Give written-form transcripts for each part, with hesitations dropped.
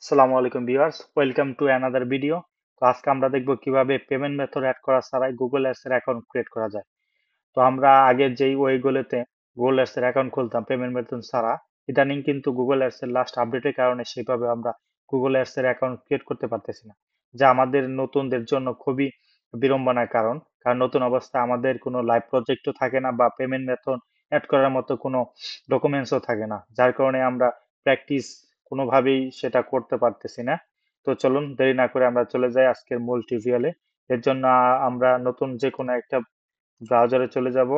আসসালামু আলাইকুম viewers, welcome to another video. তো আজকে আমরা দেখব কিভাবে পেমেন্ট মেথড অ্যাড করা ছাড়াই গুগল অ্যাডস এর অ্যাকাউন্ট ক্রিয়েট করা যায়। তো আমরা আগের যেই ওয়েগুলোতে গুগল অ্যাডস এর অ্যাকাউন্ট খুলতাম পেমেন্ট মেথড ছাড়া, ইদানিং কিন্তু গুগল অ্যাডস এর লাস্ট আপডেটের কারণে সেভাবে আমরা গুগল অ্যাডস এর অ্যাকাউন্ট ক্রিয়েট করতে পারতেছি না, যা আমাদের নতুনদের জন্য খুবই বিড়ম্বনার কারণ নতুন অবস্থায় আমাদের কোনো লাইভ প্রজেক্টও থাকে না বা পেমেন্ট মেথড অ্যাড করার মতো কোনো ডকুমেন্টসও থাকে না, যার কারণে আমরা প্র্যাকটিস কোনোভাবেই সেটা করতে পারতেছি না। তো চলুন দেরি না করে আমরা চলে যাই আজকের মূল টিউটোরিয়ালে। এর জন্য আমরা নতুন যে কোনো একটা ব্রাউজারে চলে যাব।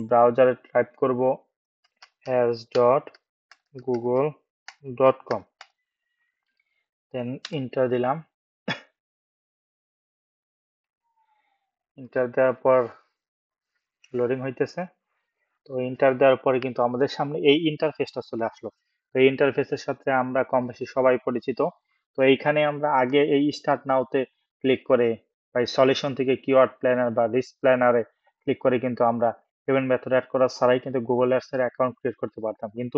ব্রাউজারে টাইপ করব as.google.com, দেন ইন্টার দিলাম। ইন্টার দেওয়ার পর লোডিং হইতেছে। তো ইন্টার দেওয়ার পরে কিন্তু আমাদের সামনে এই ইন্টারফেসটা চলে আসলো। তো এই ইন্টারফেসের সাথে আমরা কম বেশি সবাই পরিচিত। তো এইখানে আমরা আগে এই স্টার্ট নাওতে ক্লিক করে বা সলিউশন থেকে কিওয়ার্ড প্ল্যানার বা রিস্ক প্ল্যানারে ক্লিক করে কিন্তু আমরা পেমেন্ট মেথড অ্যাড করা ছাড়াই কিন্তু গুগল অ্যাডস এর অ্যাকাউন্ট ক্রিয়েট করতে পারতাম, কিন্তু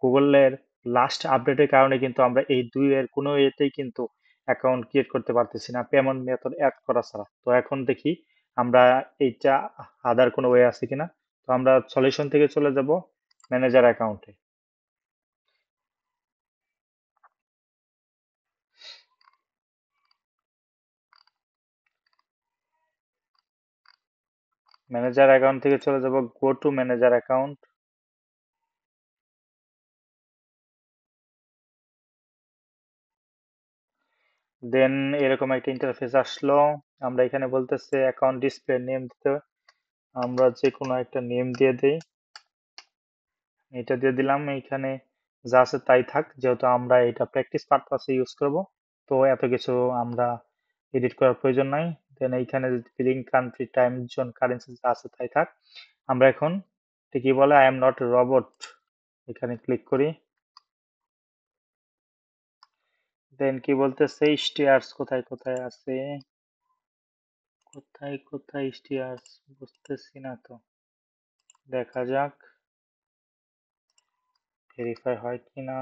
গুগলের লাস্ট আপডেটের কারণে কিন্তু আমরা এই দুই এর কোনো এতেই কিন্তু অ্যাকাউন্ট ক্রিয়েট করতে পারতেছি না পেমেন্ট মেথড অ্যাড করা ছাড়া। তো এখন দেখি আমরা এইটা আদার কোনো ওয়ে আছে কিনা। তো আমরা সলিউশন থেকে চলে যাব ম্যানেজার অ্যাকাউন্টে। ম্যানেজার অ্যাকাউন্ট থেকে চলে যাব গো টু ম্যানেজার অ্যাকাউন্ট। দেন এরকম একটা ইন্টারফেস আসলো। আমরা এখানে বলতেছে অ্যাকাউন্ট ডিসপ্লে নেম দিতে, আমরা যে কোনো একটা নেম দিয়ে দেই। এটা দিয়ে দিলাম। এইখানে যা আছে তাই থাক, যেহেতু আমরা এটা প্র্যাকটিস পারপাসে ইউজ করব, তো এত কিছু আমরা এডিট করার প্রয়োজন নাই। দেন এইখানে billing country, time zone, currency যা আছে তাই থাক। আমরা এখন কি বলে আই এম নট রোবট, এখানে ক্লিক করি। দেন কি বলতেছে স্টিয়ার্স কোথায় কোথায় আছে, কোথায় কোথায় স্টিয়ার্স বুঝতেছি না তো, দেখা যাক ভেরিফাই হয় কিনা।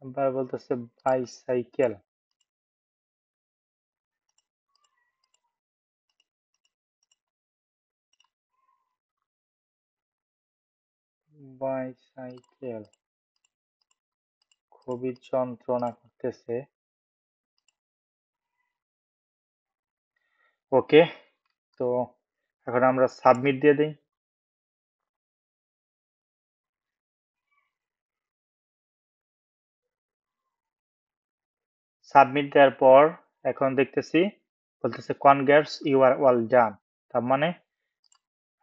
আবার বলতেছে বাইসাইকেল, বাইসাইকেল খুবই যন্ত্রণা করতেছে। ওকে, তো এখন আমরা সাবমিট দিয়ে দিই। সাবমিট দেওয়ার পর এখন দেখতেছি বলতেছে congrats you are all done, তার মানে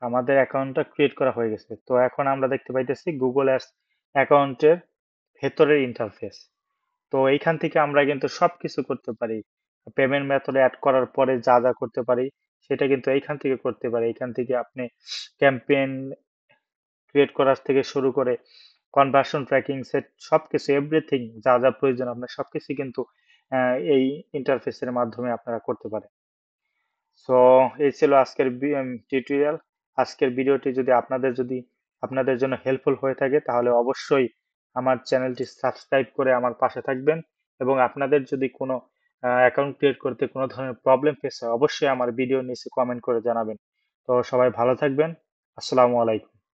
আমাদের অ্যাকাউন্টটা ক্রিয়েট করা হয়ে গেছে। তো এখন আমরা দেখতে পাইতেছি গুগল অ্যাডস অ্যাকাউন্টের ভেতরের ইন্টারফেস। তো এইখান থেকে আমরা কিন্তু সবকিছু করতে পারি। পেমেন্ট মেথড অ্যাড করার পরে যা যা করতে পারি সেটা কিন্তু এইখান থেকে করতে পারি। এইখান থেকে আপনি ক্যাম্পেইন ক্রিয়েট করার থেকে শুরু করে কনভার্সন ট্র্যাকিং সেট সবকিছু এভরিথিং যা যা প্রয়োজন আপনার সবকিছু কিন্তু এই ইন্টারফেসের মাধ্যমে আপনারা করতে পারেন। সো এই ছিল আজকের টিউটোরিয়াল। আজকের ভিডিওটি যদি আপনাদের জন্য হেল্পফুল হয়ে থাকে তাহলে অবশ্যই আমার চ্যানেলটি সাবস্ক্রাইব করে আমার পাশে থাকবেন, এবং আপনাদের যদি কোনো অ্যাকাউন্ট ক্রিয়েট করতে কোনো ধরনের প্রবলেম ফেস হয় অবশ্যই আমার ভিডিও নিচে কমেন্ট করে জানাবেন। তো সবাই ভালো থাকবেন। আসসালামু আলাইকুম।